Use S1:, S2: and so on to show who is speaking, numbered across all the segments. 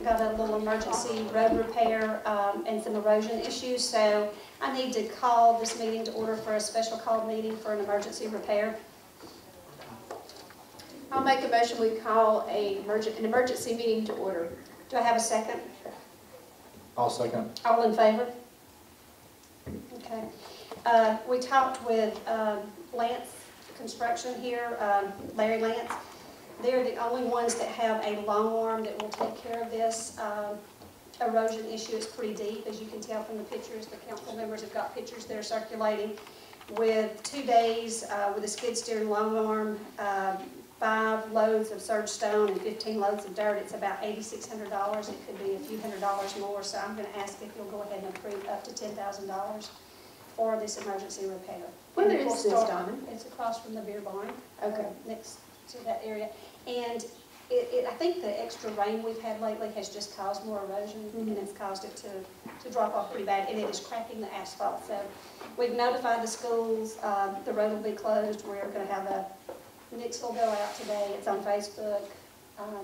S1: Got a little emergency road repair and some erosion issues, so I need to call this meeting to order for a special call meeting for an emergency repair.
S2: I'll make a motion we call an emergency meeting to order.
S1: Do I have a second?
S3: I'll second.
S1: All in favor? Okay. We talked with Lance Construction here, Larry Lance. They're the only ones that have a long arm that will take care of this erosion issue. It's pretty deep, as you can tell from the pictures. The council members have got pictures that are circulating. With 2 days with a skid steer and long arm, 5 loads of surge stone and 15 loads of dirt, it's about $8,600. It could be a few $100s more, so I'm going to ask if you'll go ahead and approve up to $10,000 for this emergency repair.
S2: Where is this, Donna?
S1: It's across from the beer barn.
S2: Okay.
S1: Next to that area. And I think the extra rain we've had lately has just caused more erosion, and it's caused it to drop off pretty bad, and it is cracking the asphalt. So we've notified the schools. The road will be closed. We're going to have a Nix will go out today. It's on Facebook.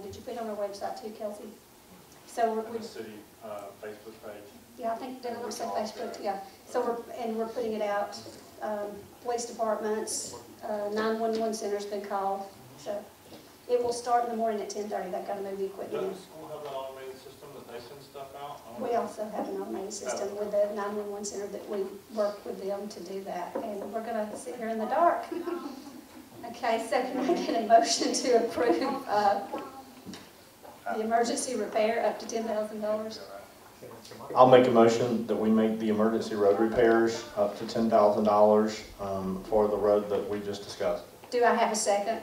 S1: Did you put it on our website too, Kelsey? So
S4: the city Facebook page.
S1: Yeah, I think did I not say Facebook? Yeah. So we're putting it out. Police departments, 911 center's been called. So it will start in the morning at 10:30. They've got to move the equipment in.
S4: Does the school have an automated system that they send stuff out?
S1: We also have an automated system with the 911 center that we work with them to do that. And we're going to sit here in the dark. Okay, so can I get a motion to approve the emergency repair up to $10,000?
S3: I'll make a motion that we make the emergency road repairs up to $10,000 for the road that we just discussed.
S1: Do I have a second?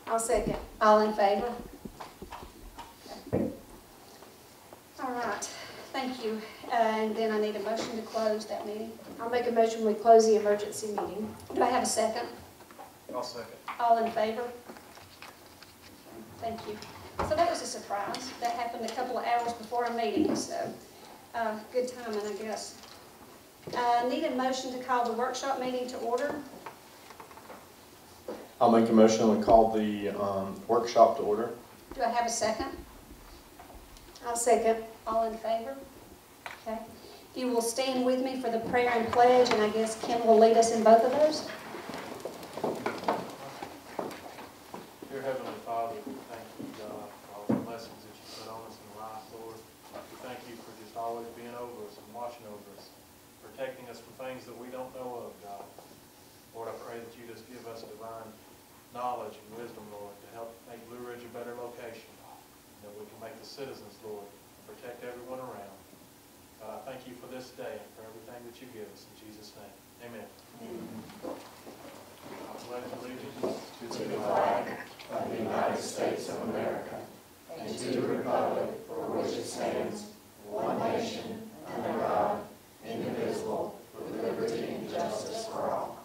S2: I'll second.
S1: All in favor? Okay. All right, thank you. And then I need a motion to close that meeting.
S2: I'll make a motion we close the emergency meeting.
S1: Do I have a second?
S4: I'll second.
S1: All in favor? Thank you. So that was a surprise. That happened a couple of hours before our meeting, so good timing, I guess. Need a motion to call the workshop meeting to order.
S3: I'll make a motion we call the workshop to order.
S1: Do I have a second?
S2: I'll second.
S1: All in favor? Okay. If you will stand with me for the prayer and pledge, and I guess Kim will lead us in both of those.
S4: Dear Heavenly Father, we thank you, God, for all the blessings that you put on us in life, Lord. We thank you for just always being over us and watching over us, protecting us from things that we don't know of, God. Lord, I pray that you just give us divine knowledge and wisdom, Lord, to help make Blue Ridge a better location, that we can make the citizens, Lord, and protect everyone around. God, I thank you for this day and for everything that you give us. In Jesus' name, amen. I pledge allegiance
S5: to the flag of the United States of America and to the republic for which it stands, one nation, under God, indivisible, with liberty and justice for all.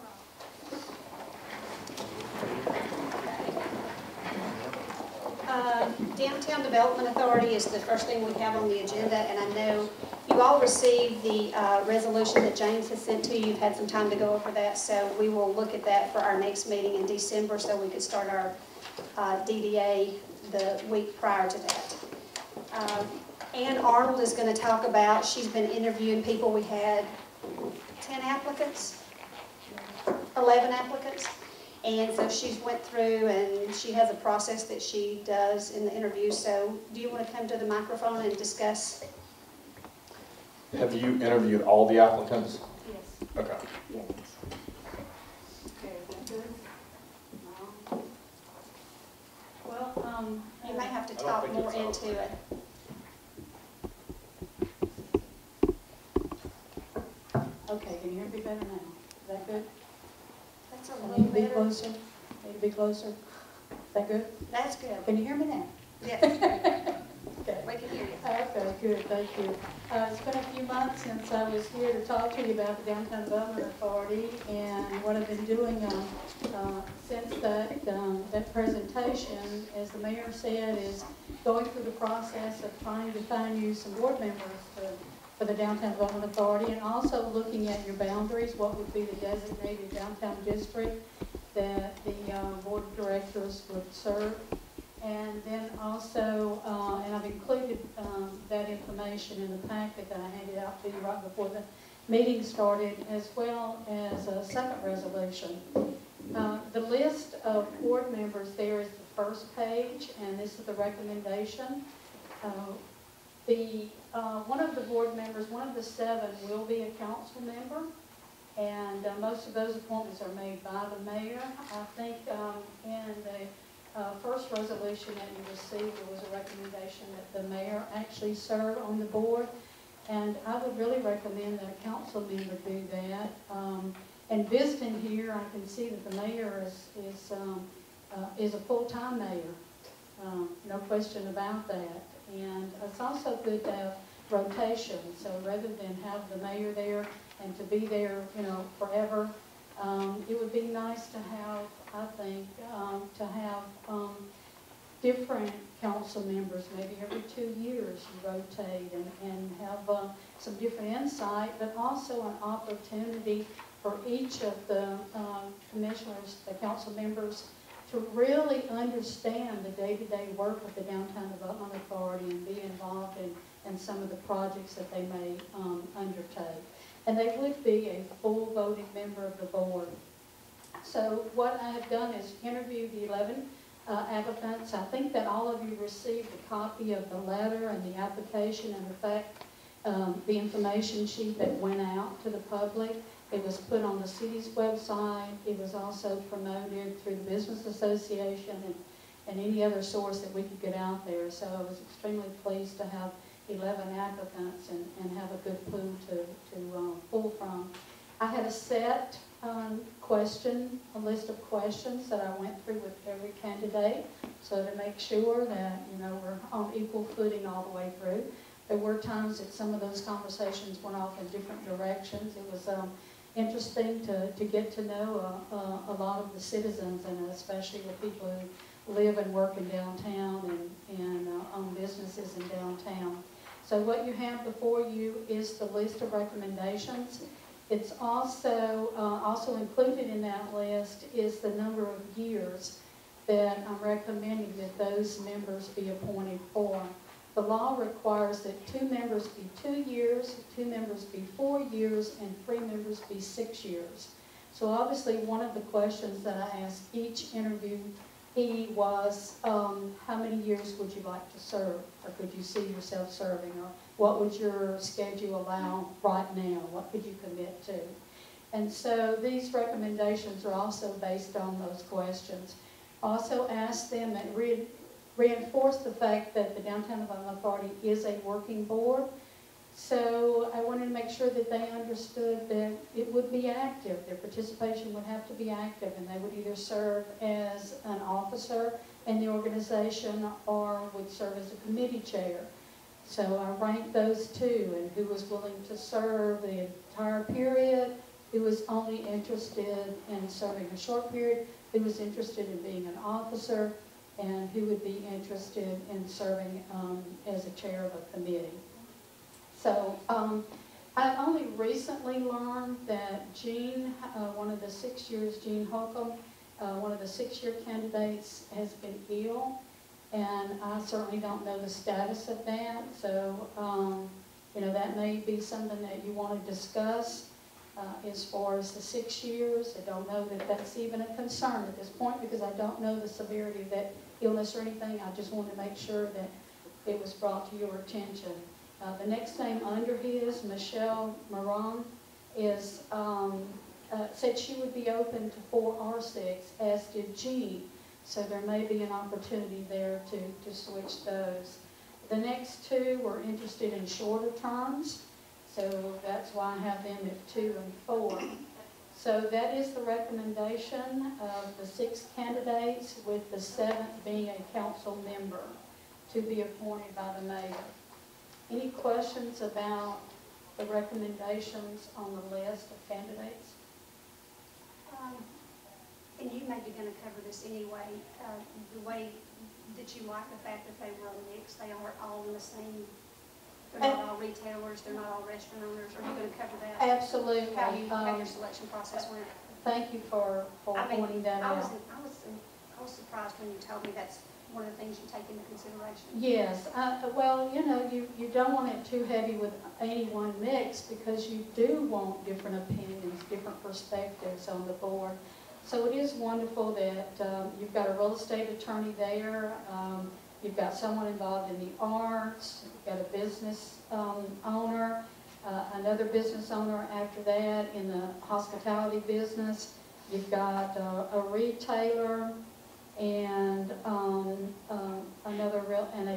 S1: Downtown Development Authority is the first thing we have on the agenda, and I know you all received the resolution that James has sent to you. You've had some time to go over that, so we will look at that for our next meeting in December so we could start our DDA the week prior to that. Ann Arnold is going to talk about, she's been interviewing people. We had 10 applicants, 11 applicants. And so she's went through and she has a process that she does in the interview. So do you want to come to the microphone and discuss?
S3: Have you interviewed all the applicants?
S1: Yes.
S3: Okay.
S1: Yes.
S6: Okay, is that good? No. Well,
S1: You may have to talk more into it.
S6: okay, can you hear me better now? Is that good?
S1: That's a
S6: I
S1: little
S6: need to be
S1: better.
S6: closer. Need to be closer. Is that good?
S1: That's good.
S6: Can you hear me now?
S1: Yes.
S6: Okay.
S1: We can hear you.
S6: Okay, good, thank you. It's been a few months since I was here to talk to you about the Downtown Development Authority and what I've been doing since that presentation, as the mayor said, is going through the process of trying to find you some board members for the Downtown Development Authority, and also looking at your boundaries, what would be the designated downtown district that the board of directors would serve. And then also, and I've included information in the packet that I handed out to you right before the meeting started, as well as a second resolution. The list of board members there is the first page, and this is the recommendation. One of the board members, one of the 7, will be a council member, and most of those appointments are made by the mayor. I think in the first resolution that you received, there was a recommendation that the mayor actually serve on the board, and I would really recommend that a council member do that. And visiting here, I can see that the mayor is a full-time mayor, no question about that. And it's also good to have rotation, so rather than have the mayor there and to be there, forever, it would be nice to have, I think, different council members, maybe every 2 years you rotate and have some different insight, but also an opportunity for each of the commissioners, the council members, to really understand the day-to-day work of the Downtown Development Authority and be involved in some of the projects that they may undertake. And they would be a full voting member of the board. So what I have done is interview the 11 applicants. I think that all of you received a copy of the letter and the application and the fact, the information sheet that went out to the public. It was put on the city's website. It was also promoted through the Business Association and any other source that we could get out there. So I was extremely pleased to have 11 applicants and have a good pool to pull from. I had a set a list of questions that I went through with every candidate, so to make sure that we're on equal footing all the way through. There were times that some of those conversations went off in different directions. It was interesting to get to know a lot of the citizens, and especially the people who live and work in downtown and own businesses in downtown. So what you have before you is the list of recommendations. It's also included in that list is the number of years that I'm recommending that those members be appointed for. The law requires that 2 members be 2 years, 2 members be 4 years, and 3 members be 6 years. So obviously one of the questions that I asked each interviewee was, how many years would you like to serve? Or could you see yourself serving? Or what would your schedule allow right now? What could you commit to? And so these recommendations are also based on those questions. Also asked them and reinforce the fact that the Downtown Development Authority is a working board. So I wanted to make sure that they understood that it would be active. Their participation would have to be active, and they would either serve as an officer in the organization or would serve as a committee chair. So I ranked those 2, and who was willing to serve the entire period, who was only interested in serving a short period, who was interested in being an officer, and who would be interested in serving as a chair of a committee. So I've only recently learned that Jean, one of the 6 years, Jean Holcomb, one of the 6-year candidates has been ill, and I certainly don't know the status of that. So, that may be something that you want to discuss as far as the 6 years. I don't know that that's even a concern at this point because I don't know the severity of that illness or anything. I just wanted to make sure that it was brought to your attention. The next name under his, Michelle Moran, is said she would be open to 4 or 6, as did Jean. So there may be an opportunity there to switch those. The next 2 were interested in shorter terms, so that's why I have them at 2 and 4. So that is the recommendation of the 6 candidates, with the 7th being a council member to be appointed by the mayor. Any questions about the recommendations on the list of candidates?
S1: And you may be going to cover this anyway, the way that you like the fact that they were mixed, they aren't all in the same, they're not all retailers, they're not all restaurant owners. Are you going to cover that?
S6: Absolutely.
S1: How your selection process went?
S6: Thank you for pointing that
S1: I
S6: out.
S1: was surprised when you told me that's one of the things you take into consideration?
S6: Yes, well, you know, you don't want it too heavy with any one mix because you do want different opinions, different perspectives on the board. So it is wonderful that you've got a real estate attorney there, you've got someone involved in the arts, you've got a business owner, another business owner after that in the hospitality business, you've got a retailer, and a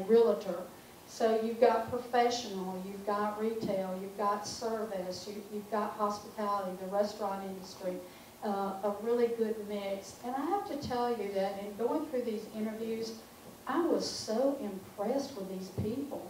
S6: realtor. So you've got professional, you've got retail, you've got service, you've got hospitality, the restaurant industry, a really good mix. And I have to tell you that in going through these interviews, I was so impressed with these people.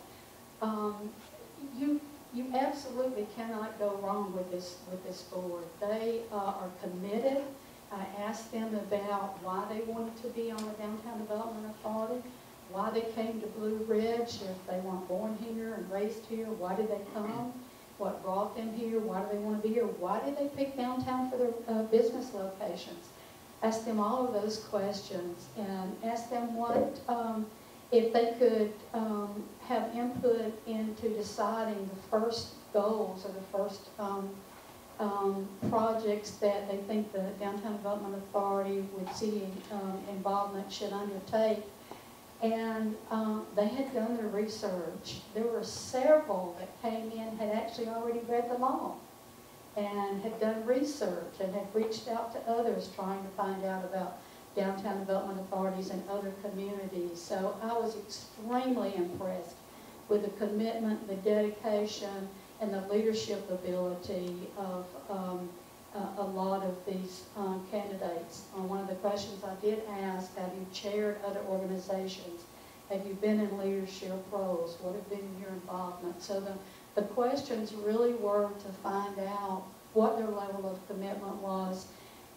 S6: You absolutely cannot go wrong with this board. They are committed. I asked them about why they wanted to be on the Downtown Development Authority, why they came to Blue Ridge, if they weren't born here and raised here, why did they come, what brought them here, why do they want to be here, why did they pick downtown for their business locations. Asked them all of those questions and asked them what, if they could have input into deciding the first goals or the first projects that they think the Downtown Development Authority with city involvement should undertake. And they had done their research. There were several that came in, had actually already read the law and had done research and had reached out to others trying to find out about downtown development authorities in other communities. So I was extremely impressed with the commitment, the dedication, and the leadership ability of a lot of these candidates. One of the questions I did ask, have you chaired other organizations? Have you been in leadership roles? What have been your involvement? So the questions really were to find out what their level of commitment was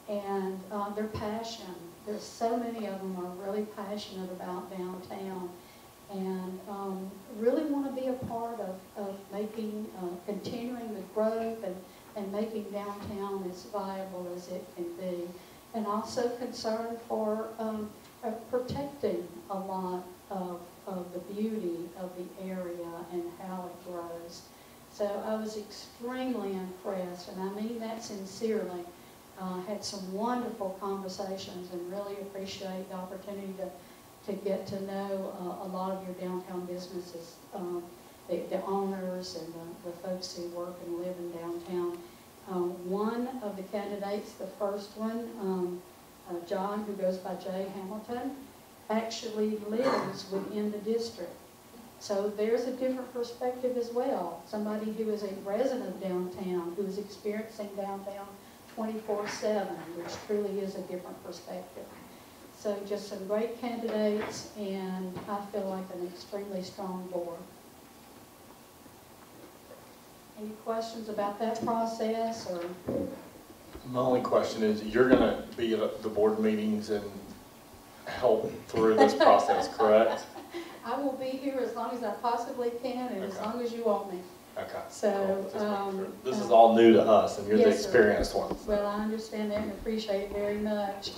S6: and their passion. There's so many of them are really passionate about downtown and really want to be a part of making, continuing the growth and making downtown as viable as it can be. And also concerned for protecting a lot of the beauty of the area and how it grows. So I was extremely impressed, and I mean that sincerely. Had some wonderful conversations and really appreciate the opportunity to get to know a lot of your downtown businesses, the owners and the folks who work and live in downtown. One of the candidates, the first one, John, who goes by Jay Hamilton, actually lives within the district. So there's a different perspective as well. Somebody who is a resident of downtown, who is experiencing downtown 24/7, which truly is a different perspective. So just some great candidates, and I feel like an extremely strong board. Any questions about that process? Or
S3: My only question is, you're going to be at the board meetings and help through this process, correct?
S6: I will be here as long as I possibly can and as long as you want me.
S3: Okay.
S6: So,
S3: Cool. This is all new to us, and you're the
S6: yes, sir.
S3: experienced one.
S6: Well, I understand that and appreciate it very much.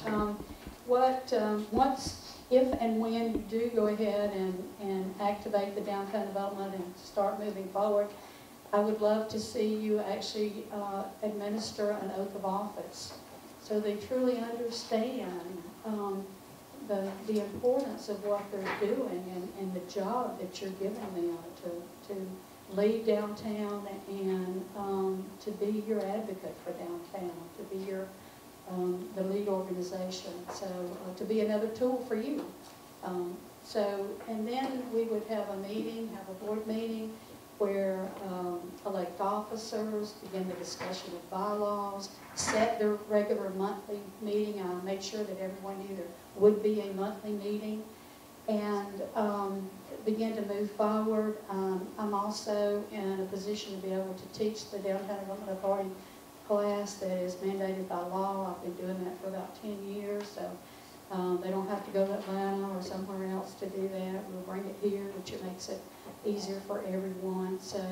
S6: Once, if and when you do go ahead and activate the downtown development and start moving forward, I would love to see you actually administer an oath of office so they truly understand the importance of what they're doing and the job that you're giving them to lead downtown and to be your advocate for downtown, to be your the lead organization, so to be another tool for you. And then we would have a meeting, have a board meeting where elect officers, begin the discussion of bylaws, set their regular monthly meeting. I made sure that everyone knew there would be a monthly meeting, and begin to move forward. I'm also in a position to be able to teach the Downtown Development Authority class that is mandated by law. I've been doing that for about 10 years, so they don't have to go to Atlanta or somewhere else to do that. We'll bring it here, which it makes it easier for everyone. So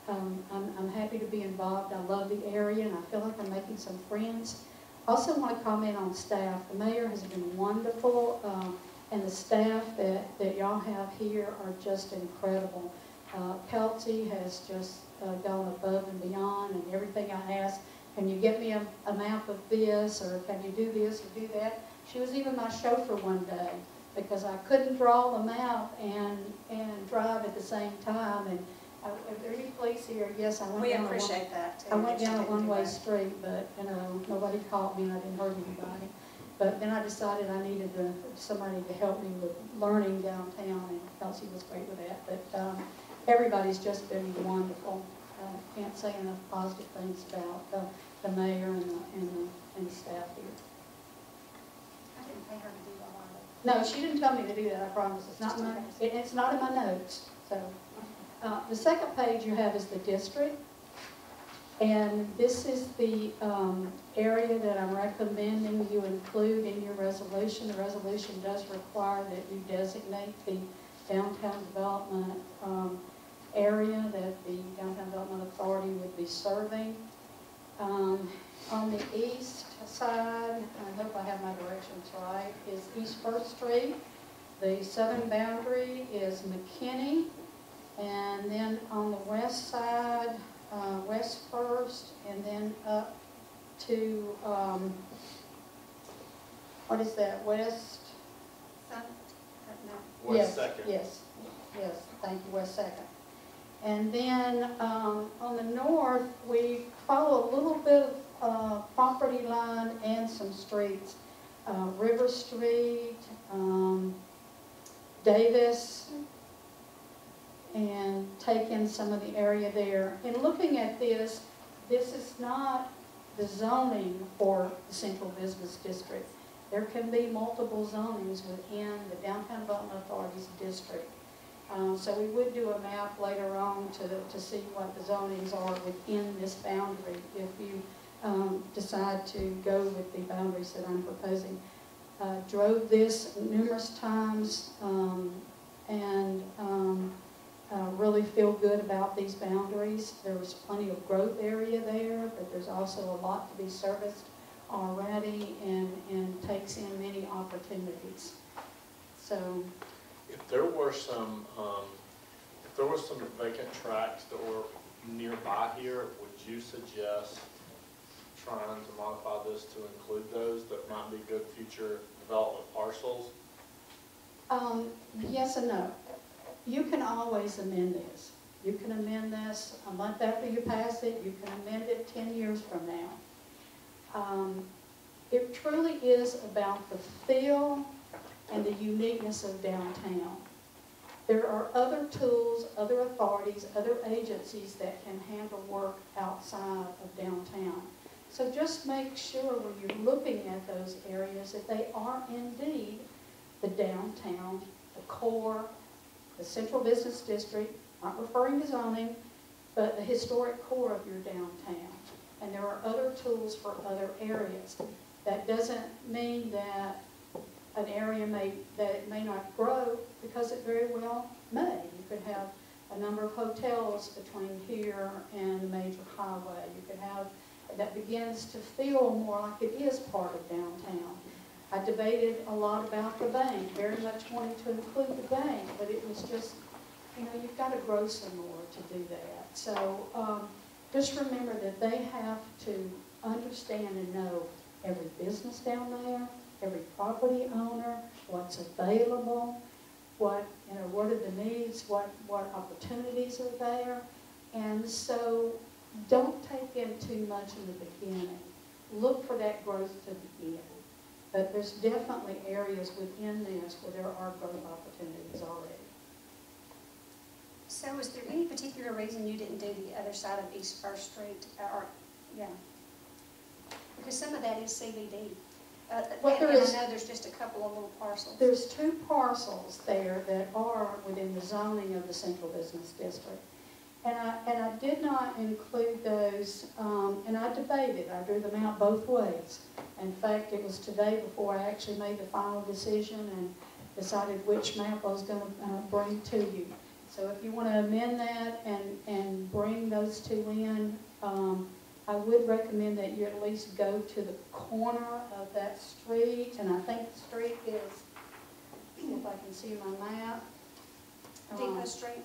S6: I'm happy to be involved. I love the area, and I feel like I'm making some friends. I also want to comment on staff. The mayor has been wonderful. And the staff that y'all have here are just incredible. Kelsey has just gone above and beyond, and everything I asked, can you get me a map of this, or can you do this or do that? She was even my chauffeur one day, because I couldn't draw the map and drive at the same time. And if there are any police here, yes, I went
S1: We
S6: down
S1: appreciate that too.
S6: I went
S1: that you
S6: down a
S1: didn't do
S6: one-way
S1: that.
S6: street, but, nobody caught me and I didn't hurt anybody. But then I decided I needed somebody to help me with learning downtown, and Kelsey was great with that. But everybody's just been wonderful. Can't say enough positive things about the mayor and the staff here.
S1: I didn't pay her to do all of it.
S6: No, she didn't tell me to do that, I promise. It's not in my notes. So, the second page you have is the district. And this is the area that I'm recommending you include in your resolution. The resolution does require that you designate the downtown development area that the Downtown Development Authority would be serving. On the east side, I hope I have my directions right, is East First Street. The southern boundary is McKinney. And then on the west side, West First, and then up to, what is that, West?
S1: Some, no.
S3: West
S6: Yes,
S3: Second.
S6: Yes, thank you, West Second. And then on the north, we follow a little bit of property line and some streets. River Street, Davis, and take in some of the area there. In looking at this, this is not the zoning for the Central Business District. There can be multiple zonings within the Downtown Development Authority's district. So we would do a map later on to see what the zonings are within this boundary if you decide to go with the boundaries that I'm proposing. Drove this numerous times and really feel good about these boundaries. There's plenty of growth area there, but there's also a lot to be serviced already and takes in many opportunities. So,
S3: If there were some vacant tracts that were nearby here, would you suggest trying to modify this to include those that might be good future development parcels?
S6: yes and no. You can always amend this. You can amend this a month after you pass it. You can amend it 10 years from now. It truly is about the feel and the uniqueness of downtown. There are other tools, other authorities, other agencies that can handle work outside of downtown. So just make sure when you're looking at those areas that they are indeed the downtown, the core, the Central Business District, not referring to zoning, but the historic core of your downtown. And there are other tools for other areas. That doesn't mean that an area may not grow, because it very well may. You could have a number of hotels between here and the major highway. You could have that begins to feel more like it is part of downtown. I debated a lot about the bank, very much wanted to include the bank, but it was just, you've got to grow some more to do that. So just remember that they have to understand and know every business down there, every property owner, what's available, what are the needs, what opportunities are there. And so don't take in too much in the beginning. Look for that growth to begin. But there's definitely areas within this where there are growth opportunities already.
S1: So is there any particular reason you didn't do the other side of East First Street? Because some of that is CBD.
S6: Well,
S1: and I know there's just a couple of little parcels.
S6: There's 2 parcels there that are within the zoning of the Central Business District. And I did not include those, and I debated. I drew them out both ways. In fact, it was today before I actually made the final decision and decided which map I was going to bring to you. So if you want to amend that and bring those 2 in, I would recommend that you at least go to the corner of that street, and I think the street is if I can see my map.
S1: Depot Street.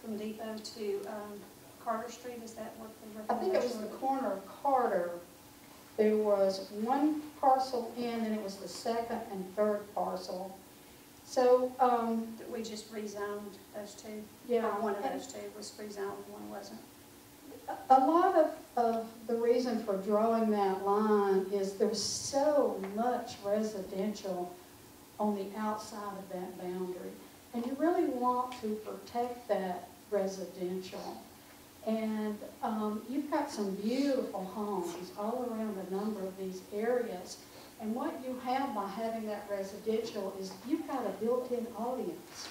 S1: From Depot to Carter Street, is that what the
S6: I think it was
S1: recommendation
S6: the
S1: was?
S6: corner of Carter. There was one parcel in, and it was the second and third parcel. So,
S1: That we just rezoned those two?
S6: yeah.
S1: Or one of
S6: and
S1: those two was rezoned, one wasn't?
S6: A lot of the reason for drawing that line is there's so much residential on the outside of that boundary. And you really want to protect that residential. And you've got some beautiful homes all around a number of these areas. And what you have by having that residential is you've got a built-in audience.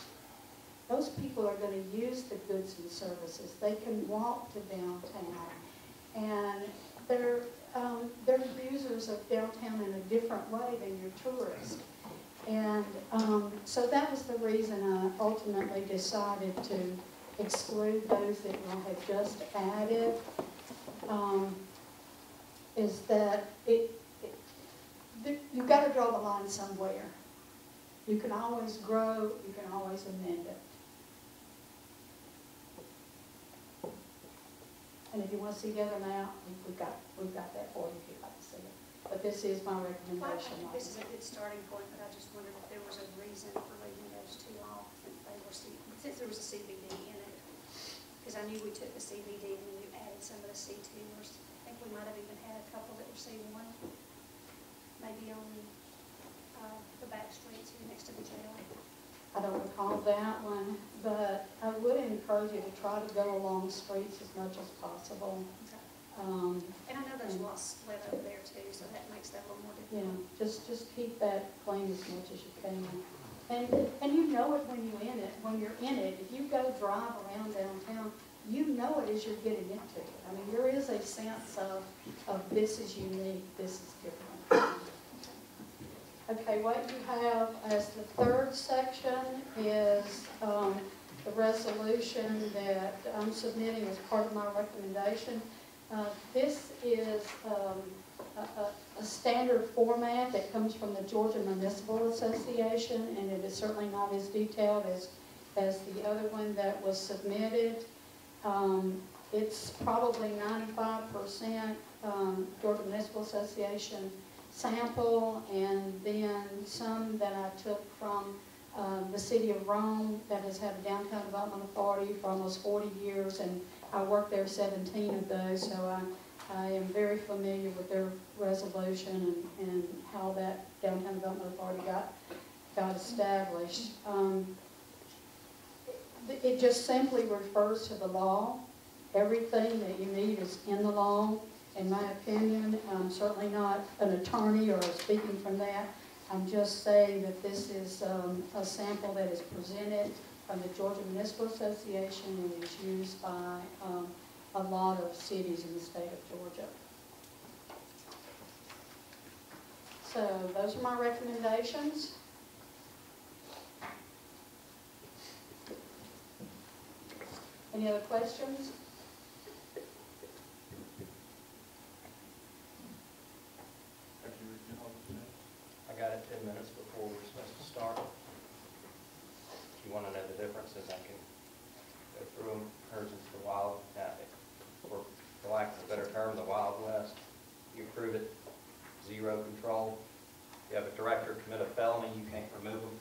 S6: Those people are going to use the goods and services. They can walk to downtown. And they're users of downtown in a different way than your tourists. And so that was the reason I ultimately decided to exclude those that I had just added, is that you've got to draw the line somewhere. You can always grow, you can always amend it. And if you want to see the other map, we've got that for you if you'd like to see it. But this is my
S1: Well, I
S6: recommendation.
S1: think this is a good starting point, but I just wondered if there was a reason for leaving those two off since there was a CBD in it. Because I knew we took the CBD and then you added some of the C2s. I think we might have even had a couple that were C1, maybe on the back streets here next to the jail.
S6: I don't recall that one, but I would encourage you to try to go along streets as much as possible.
S1: And I know there's lots split over there too, so that makes that a little more difficult.
S6: Yeah, just keep that clean as much as you can. And you know it when you're in it. When you're in it, if you go drive around downtown, you know it as you're getting into it. I mean, there is a sense of this is unique, this is different. Okay, what you have as the third section is the resolution that I'm submitting as part of my recommendation. This is a standard format that comes from the Georgia Municipal Association, and it is certainly not as detailed as the other one that was submitted. It's probably 95% Georgia Municipal Association sample, and then some that I took from the city of Rome that has had a downtown development authority for almost 40 years, and I worked there 17 of those, so I am very familiar with their resolution and how that downtown development authority got established. It just simply refers to the law. Everything that you need is in the law. In my opinion, I'm certainly not an attorney or speaking from that. I'm just saying that this is a sample that is presented from the Georgia Municipal Association and is used by a lot of cities in the state of Georgia. So those are my recommendations. Any other questions?
S3: Have you reviewed all of that?
S7: I got it 10 minutes before we're supposed to start. If you want to know the differences, I can go through them. Hers is the wild, for lack of a better term, the Wild West. You approve it, zero control. You have a director commit a felony, you can't remove them.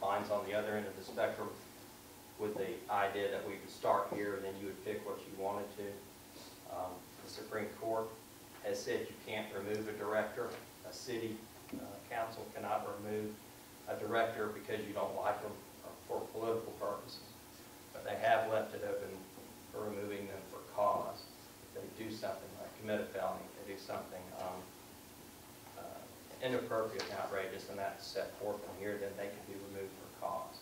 S7: Mine's on the other end of the spectrum with the idea that we would start here and then you would pick what you wanted to. The Supreme Court has said you can't remove a director. A city council cannot remove a director because you don't like them for political purposes. But they have left it open for removing them for cause. If they do something like commit a felony, if they do something inappropriate and outrageous, and that's set forth in here, then they can be removed for cause.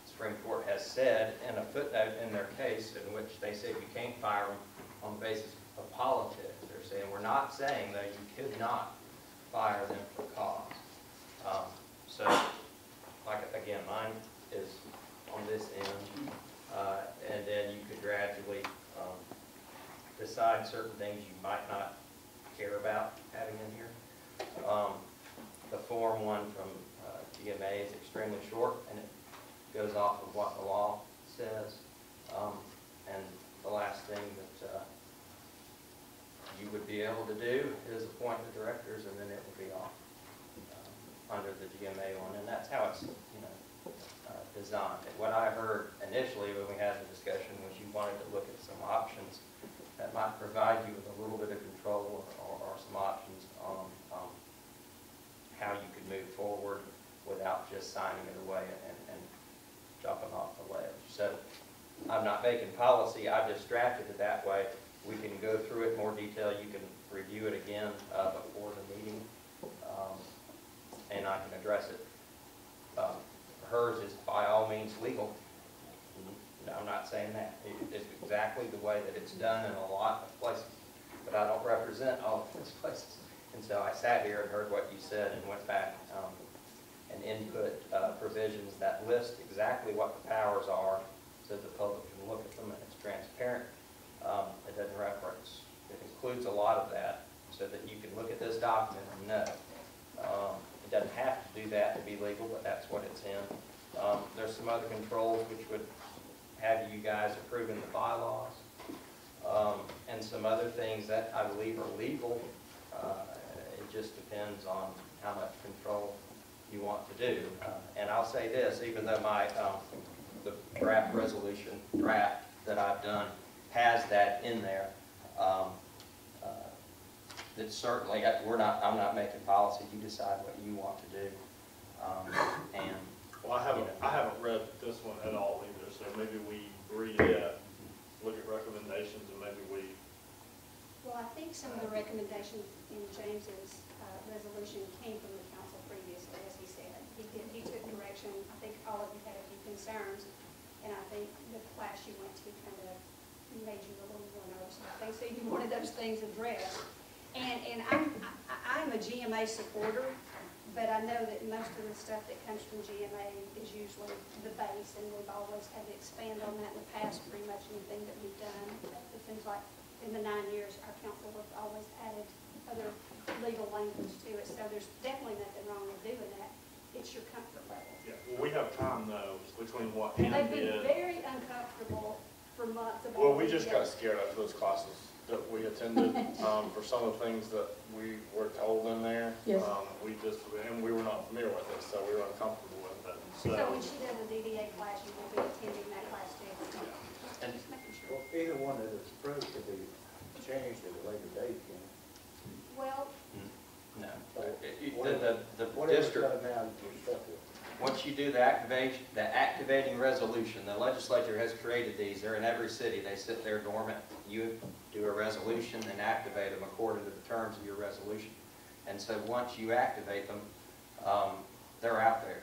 S7: The Supreme Court has said in a footnote in their case in which they said you can't fire them on the basis of politics. They're saying, we're not saying that you could not fire them for cause. So, like again, mine is on this end, and then you could gradually decide certain things you might not care about having it's extremely short, and it goes off of what the law says. And the last thing that you would be able to do is appoint the directors, and then it will be off under the GMA one, and that's how it's, designed. And what I heard initially when we had the discussion was you wanted to look at some options that might provide you with a little bit of control or some options on how you could move forward without just signing it away and jumping off the ledge. So I'm not making policy, I just drafted it that way. We can go through it in more detail, you can review it again before the meeting, and I can address it. Hers is by all means legal. No, I'm not saying that. It's exactly the way that it's done in a lot of places, but I don't represent all of those places. And so I sat here and heard what you said and went back and input provisions that list exactly what the powers are so the public can look at them and it's transparent. It doesn't reference, it includes a lot of that so that you can look at this document and know. It doesn't have to do that to be legal, but that's what it's in. There's some other controls which would have you guys approving the bylaws, and some other things that I believe are legal. It just depends on how much control you want to do. And I'll say this, even though the draft resolution that I've done has that in there, that certainly, I'm not making policy, you decide what you want to do. And
S3: Well, I haven't read this one at all either, so maybe we read it, look at recommendations, and maybe we.
S1: Well, I think some of the recommendations in James's resolution came from the council previously, as he said. He took direction. I think all of you had a few concerns, and I think the class you went to kind of made you a little more nervous. I think so you wanted those things addressed. And I'm a GMA supporter, but I know that most of the stuff that comes from GMA is usually the base, and we've always had to expand on that in the past, pretty much anything that we've done. It seems like in the 9 years, our council has always added other legal language to it, so there's definitely nothing wrong with doing that. It's your comfort level.
S3: Yeah, well, we have time though, between what
S1: And
S3: Hannah
S1: they've been
S3: did.
S1: very uncomfortable for months about.
S3: Well, we just got scared after those classes that we attended, for some of the things that we were told in there.
S6: Yes.
S3: And we were not familiar with it, so we were uncomfortable with it.
S1: So when she does a DDA class, you will be attending that class too.
S7: And-
S1: Just making sure.
S8: Well, either one that is approved to be changed at a later date, can it?
S1: Well,
S7: no,
S8: Whatever-
S7: the
S8: Whatever's
S7: district.
S8: done now, you're stuck with.
S7: Once you do the activating resolution, the legislature has created these, they're in every city, they sit there dormant. You do a resolution and activate them according to the terms of your resolution. And so once you activate them, they're out there,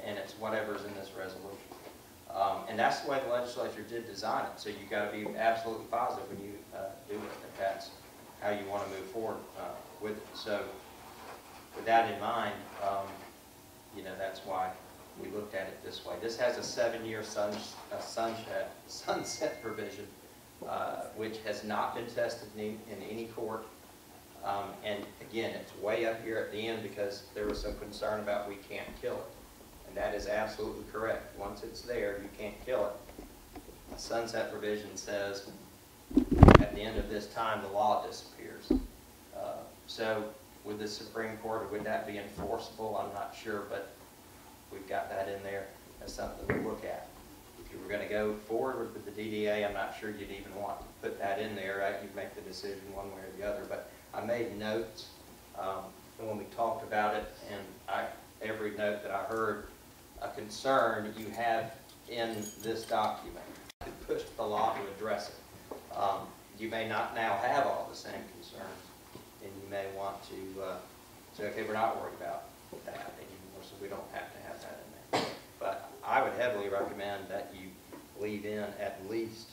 S7: and it's whatever's in this resolution. And that's the way the legislature did design it, so you gotta be absolutely positive when you do it, that that's how you wanna move forward with it. So with that in mind, that's why we looked at it this way. This has a 7-year sunset provision, which has not been tested in any court. And again, it's way up here at the end because there was some concern about we can't kill it. And that is absolutely correct. Once it's there, you can't kill it. A sunset provision says at the end of this time, the law disappears. So with the Supreme Court, would that be enforceable? I'm not sure, but we've got that in there as something to look at. If you were going to go forward with the DDA, I'm not sure you'd even want to put that in there, right? You'd make the decision one way or the other. But I made notes when we talked about it, and every note that I heard, a concern you have in this document. I could push the law to address it. You may not now have all the same concerns, and you may want to say, okay, we're not worried about that anymore, so we don't have to have that in there. But I would heavily recommend that you leave in at least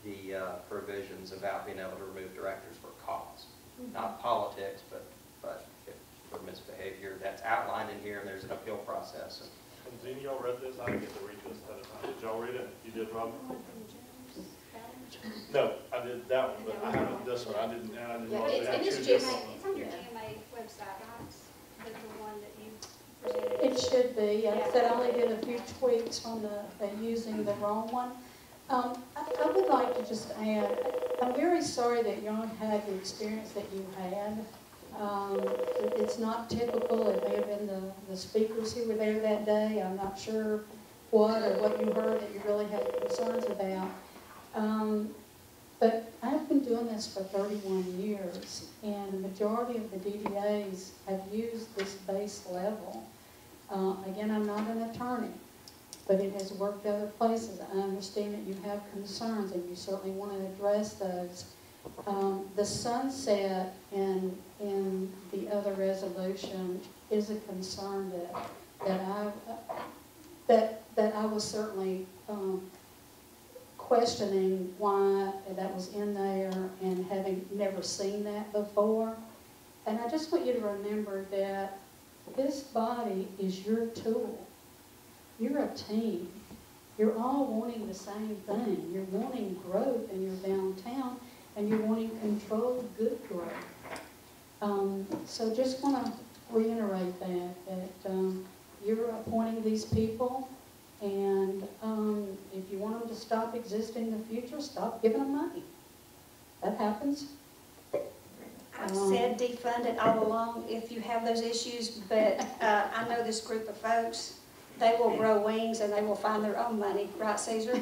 S7: the provisions about being able to remove directors for cause. Not politics, but for misbehavior. That's outlined in here, and there's an appeal process.
S3: And Dean, y'all read this? I didn't get to read this ahead of time. Did y'all read it? You did, Rob? No, I did that one, but I haven't this one. I didn't.
S1: yeah, but it's
S3: I
S1: in this
S3: choose
S1: GMA,
S3: this one.
S1: it's on your GMA website, right? The one that you presented.
S6: It should be. I
S1: Yeah.
S6: said I only did a few tweaks on using the wrong one. I would like to just add, I'm very sorry that y'all had the experience that you had. It's not typical. It may have been the speakers who were there that day. I'm not sure what you heard that you really had concerns about. But I've been doing this for 31 years, and the majority of the DDAs have used this base level. Again, I'm not an attorney, but it has worked other places. I understand that you have concerns, and you certainly want to address those. The sunset in the other resolution is a concern that I was certainly questioning why that was in there and having never seen that before. And I just want you to remember that this body is your tool. You're a team. You're all wanting the same thing. You're wanting growth in your downtown, and you're wanting controlled good growth. So just want to reiterate that you're appointing these people, and if you want them to stop existing in the future, stop giving them money. That happens.
S1: I've said defund it all along if you have those issues, but I know this group of folks, they will grow wings and they will find their own money, right, Caesar?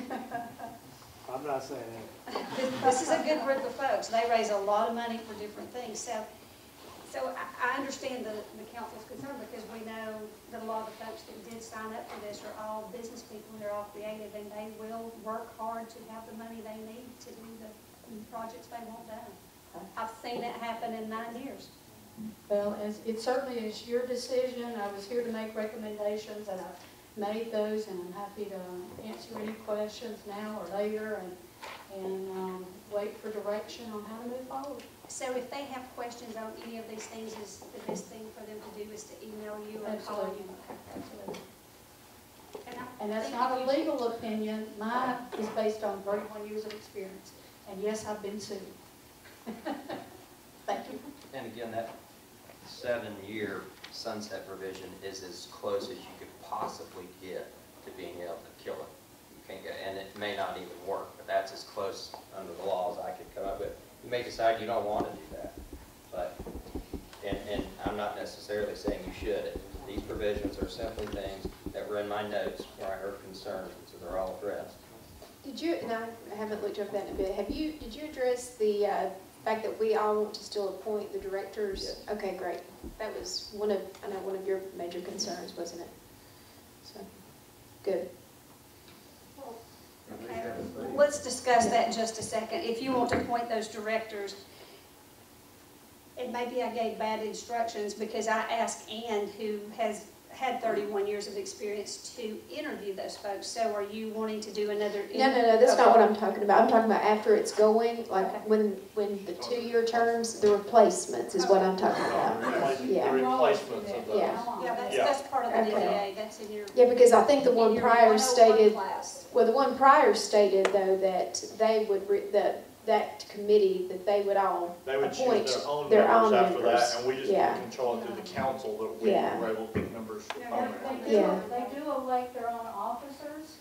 S8: I'm not saying that.
S1: This is a good group of folks. They raise a lot of money for different things. So I understand the council's concern, because we know that a lot of the folks that did sign up for this are all business people. They're all creative, and they will work hard to have the money they need to do the projects they want done. I've seen that happen in 9 years.
S6: Well, it certainly is your decision. I was here to make recommendations, and I've made those, and I'm happy to answer any questions now or later, and wait for direction on how to move forward.
S1: So if they have questions on any of these things, is the best thing for them to do is to email you or call
S6: Absolutely.
S1: you?
S6: Absolutely.
S1: I
S6: And that's
S1: think
S6: not a
S1: you-
S6: legal opinion. Mine is based on 31 years of experience. And yes, I've been sued. Thank you.
S7: And again, that 7-year sunset provision is as close as you could possibly get to being able to kill it. You can't get, and it may not even work, but that's as close under the laws I could come up with. You may decide you don't want to do that, but, and I'm not necessarily saying you should. These provisions are simply things that were in my notes where I heard concerns, and so they're all addressed.
S2: Did you, and I haven't looked over that in a bit, did you address the fact that we all want to still appoint the directors?
S7: Yes.
S2: Okay, great. That was one of your major concerns, wasn't it? So, good.
S1: Okay, let's discuss that in just a second. If you want to appoint those directors, and maybe I gave bad instructions because I asked Ann, who has had 31 years of experience, to interview those folks. So are you wanting to do another?
S2: No, that's not what I'm talking about. I'm talking about after it's going, like
S1: Okay.
S2: when the 2-year terms, the replacements is what I'm talking about. Yeah.
S3: The replacements of those.
S2: Yeah.
S1: Yeah,
S3: Yeah.
S1: that's part of the
S2: Okay.
S1: DDA. That's in your.
S2: Yeah, because I think the
S1: in
S2: one
S1: your
S2: prior
S1: 101
S2: stated,
S1: class.
S2: well, the one prior stated though that they would, that committee, that they would all
S3: They would
S2: appoint
S3: choose
S2: their
S3: their own
S2: own
S3: members after
S2: members.
S3: that, and we just
S2: Yeah.
S3: control it through the council that we
S2: Yeah.
S3: were able to get members
S1: Yeah.
S3: on
S6: They
S3: there.
S6: do,
S2: Yeah.
S6: they do elect their own officers,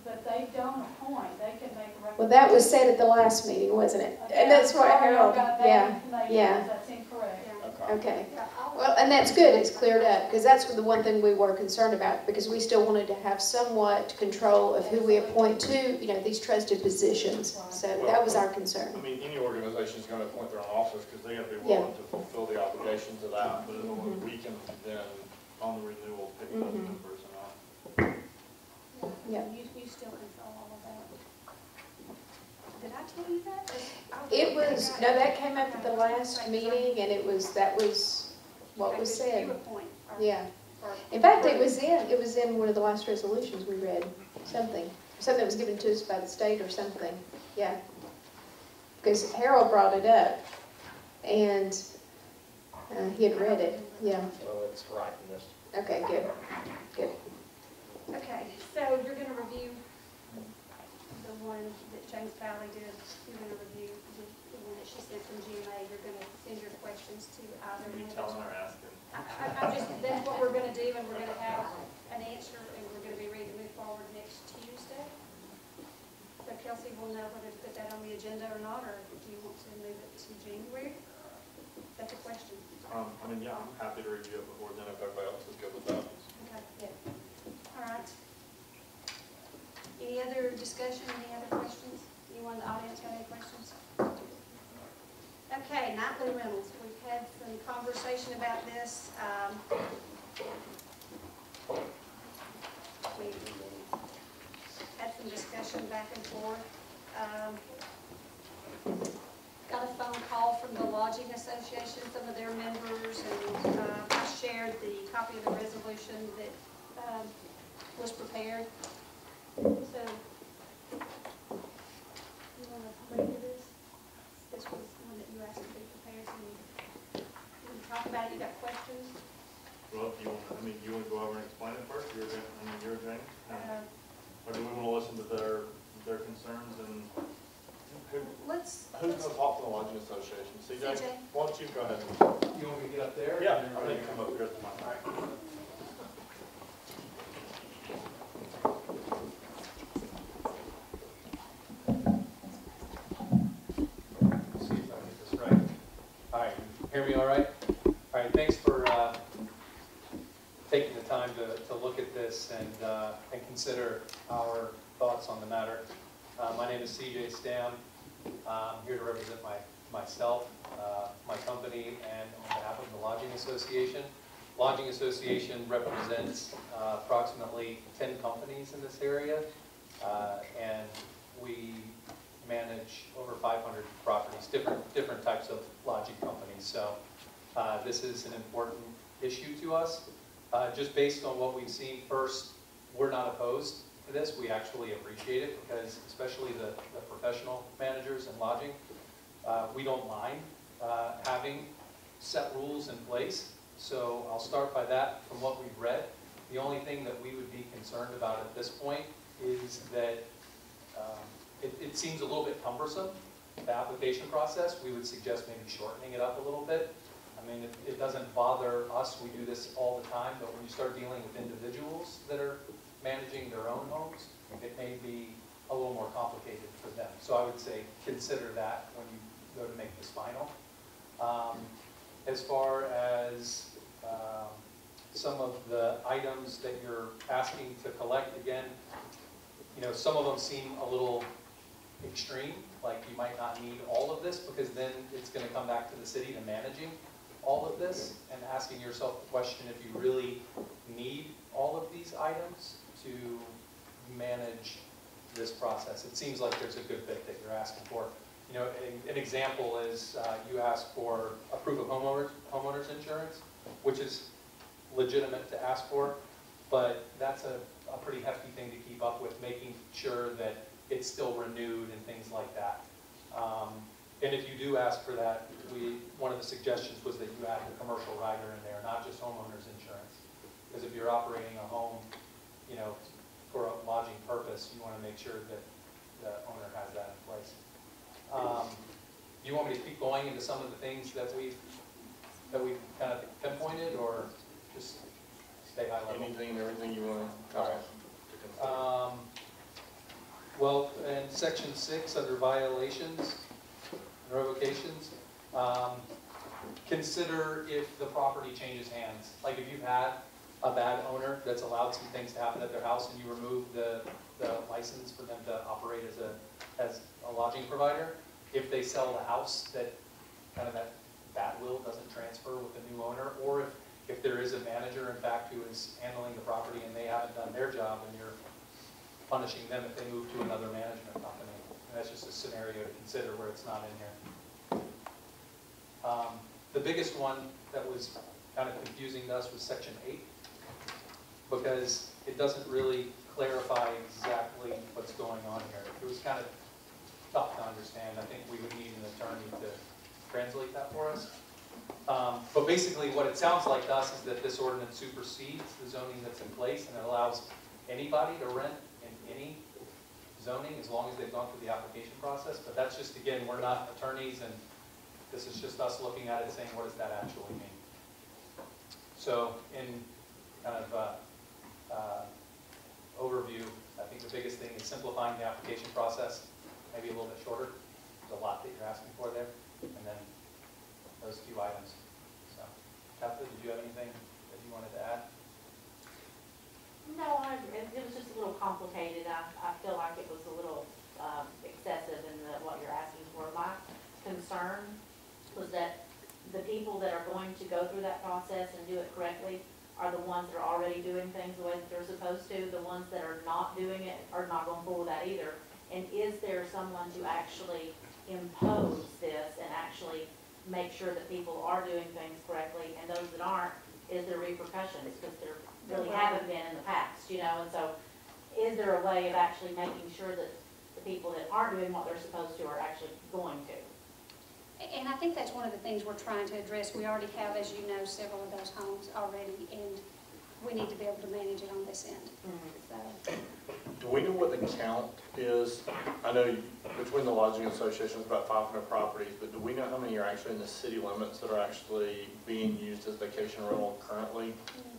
S6: but they don't appoint. They can make a recommendation.
S2: Well, that was said at the last meeting, wasn't it? And that's what Harold, yeah, yeah.
S6: That's incorrect.
S3: Okay.
S2: okay.
S1: Yeah, I'll-
S2: Well, and that's good, it's cleared up, because that's the one thing we were concerned about, because we still wanted to have somewhat control of who we appoint to, these trusted positions. So that was our
S3: I
S2: concern.
S3: mean, any organization's gonna appoint their own officers, because they have to be
S2: Yeah.
S3: willing to fulfill the obligations of that, but
S2: Mhm.
S3: we can then, on the renewal, pick those
S2: Mhm.
S3: members and all.
S2: Yeah.
S1: You still control all of that. Did I tell you that?
S2: It was, no, that came up at the last meeting, and that was what was
S1: You
S2: said.
S1: appoint.
S2: Yeah.
S1: Or-
S2: In fact, it was in one of the last resolutions we read, something that was given to us by the state or something, yeah. Because Harold brought it up, and he had read it, yeah.
S8: Well, it's right in this.
S2: Okay, good.
S1: Okay, so you're gonna review the one that James Valley did. You're gonna review the one that she sent from GMA. You're gonna send your questions to either.
S3: Can you tell them they're asking?
S1: I'm just, that's what we're gonna do, and we're gonna have an answer, and we're gonna be ready to move forward next Tuesday. So Kelsey will know whether to put that on the agenda or not, or do you want to move it to January? That's a question.
S3: I mean, yeah, I'm happy to review it before then if everybody else is good with that.
S1: Okay, yeah. All right. Any other discussion, any other questions? Anyone in the audience got any questions? Okay, nightly rentals. We've had some conversation about this. We had some discussion back and forth. Got a phone call from the Lodging Association, some of their members, and I shared the copy of the resolution that was prepared. So, you want to read this? This was one that you asked to be prepared, so you can talk about it. You got questions?
S3: Well, if you want, I mean, you want to go over and explain it first? You're Jane? Or do we want to listen to their concerns and
S1: Let's.
S3: who's going to talk to the Lodging Association? CJ?
S1: CJ?
S3: Why don't you go ahead?
S9: You want me to get up there?
S3: Yeah, I think come up here at the mic.
S9: See if I get this right. All right, hear me all right? All right, thanks for taking the time to look at this and consider our thoughts on the matter. My name is CJ Stam. I'm here to represent myself, my company, and on behalf of the Lodging Association. Lodging Association represents approximately 10 companies in this area, and we manage over 500 properties, different types of lodging companies. So this is an important issue to us. Just based on what we've seen, first, we're not opposed to this. We actually appreciate it because, especially the professional managers in lodging, we don't mind having set rules in place. So I'll start by that. From what we've read, the only thing that we would be concerned about at this point is that it seems a little bit cumbersome, the application process. We would suggest maybe shortening it up a little bit. I mean, it doesn't bother us. We do this all the time, but when you start dealing with individuals that are managing their own homes, it may be a little more complicated for them. So I would say consider that when you go to make this final. As far as some of the items that you're asking to collect, again, you know, some of them seem a little extreme, like you might not need all of this, because then it's going to come back to the city to managing all of this and asking yourself the question if you really need all of these items to manage this process. It seems like there's a good bit that you're asking for. You know, an example is you ask for a proof of homeowner's insurance, which is legitimate to ask for, but that's a pretty hefty thing to keep up with, making sure that it's still renewed and things like that. And if you do ask for that, one of the suggestions was that you add the commercial rider in there, not just homeowner's insurance. Because if you're operating a home, you know, for a lodging purpose, you want to make sure that the owner has that in place. Do you want me to keep going into some of the things that we've kind of pinpointed, or just stay high level?
S3: Anything and everything you want to
S9: All right. Well, in section 6, under violations and revocations, consider if the property changes hands. Like if you've had a bad owner that's allowed some things to happen at their house and you remove the license for them to operate as a lodging provider, if they sell the house, that kind of that will doesn't transfer with the new owner, or if there is a manager, in fact, who is handling the property and they haven't done their job and you're punishing them if they move to another management company. And that's just a scenario to consider where it's not in here. The biggest one that was kind of confusing to us was section 8, because it doesn't really clarify exactly what's going on here. It was kind of tough to understand. I think we would need an attorney to translate that for us. But basically what it sounds like to us is that this ordinance supersedes the zoning that's in place, and it allows anybody to rent in any zoning as long as they've gone through the application process. But that's just, again, we're not attorneys, and this is just us looking at it saying, what does that actually mean? So in kind of overview, I think the biggest thing is simplifying the application process, maybe a little bit shorter. There's a lot that you're asking for there, and then those few items. So, Kathy, did you have anything that you wanted to add?
S10: No, it was just a little complicated. I feel like it was a little excessive in what you're asking for. My concern was that the people that are going to go through that process and do it correctly are the ones that are already doing things the way that they're supposed to. The ones that are not doing it are not going to pull that either. And is there someone to actually impose this and actually make sure that people are doing things correctly, and those that aren't, is there repercussions? Because there really haven't been in the past, you know, and so is there a way of actually making sure that the people that aren't doing what they're supposed to are actually going to?
S1: And I think that's one of the things we're trying to address. We already have, as you know, several of those homes already, and we need to be able to manage it on this end. So,
S3: Do we know what the count is? I know between the lodging association, it's about 500 properties, but do we know how many are actually in the city limits that are actually being used as vacation rental currently,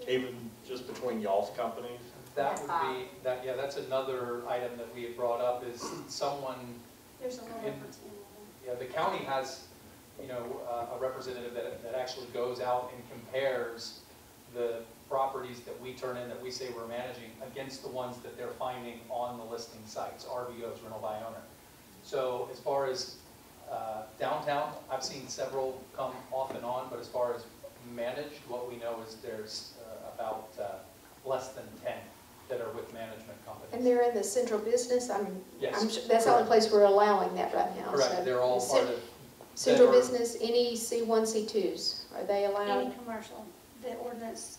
S3: even just between y'all's companies?
S9: That would be, yeah, that's another item that we had brought up, is someone,
S1: there's a little over 10 of them.
S9: yeah, the county has, you know, a representative that actually goes out and compares the properties that we turn in, that we say we're managing, against the ones that they're finding on the listing sites, RVOs, rental by owner. So as far as downtown, I've seen several come off and on, but as far as managed, what we know is there's about less than 10 that are with management companies.
S2: And they're in the central business,
S9: Yes,
S2: I'm sure, that's the only place we're allowing that right now.
S9: correct,
S2: so
S9: they're all
S2: the
S9: part of.
S2: Central
S9: that are-
S2: business, any C1, C2s, are they
S1: Any
S2: allowed?
S1: commercial. The ordinance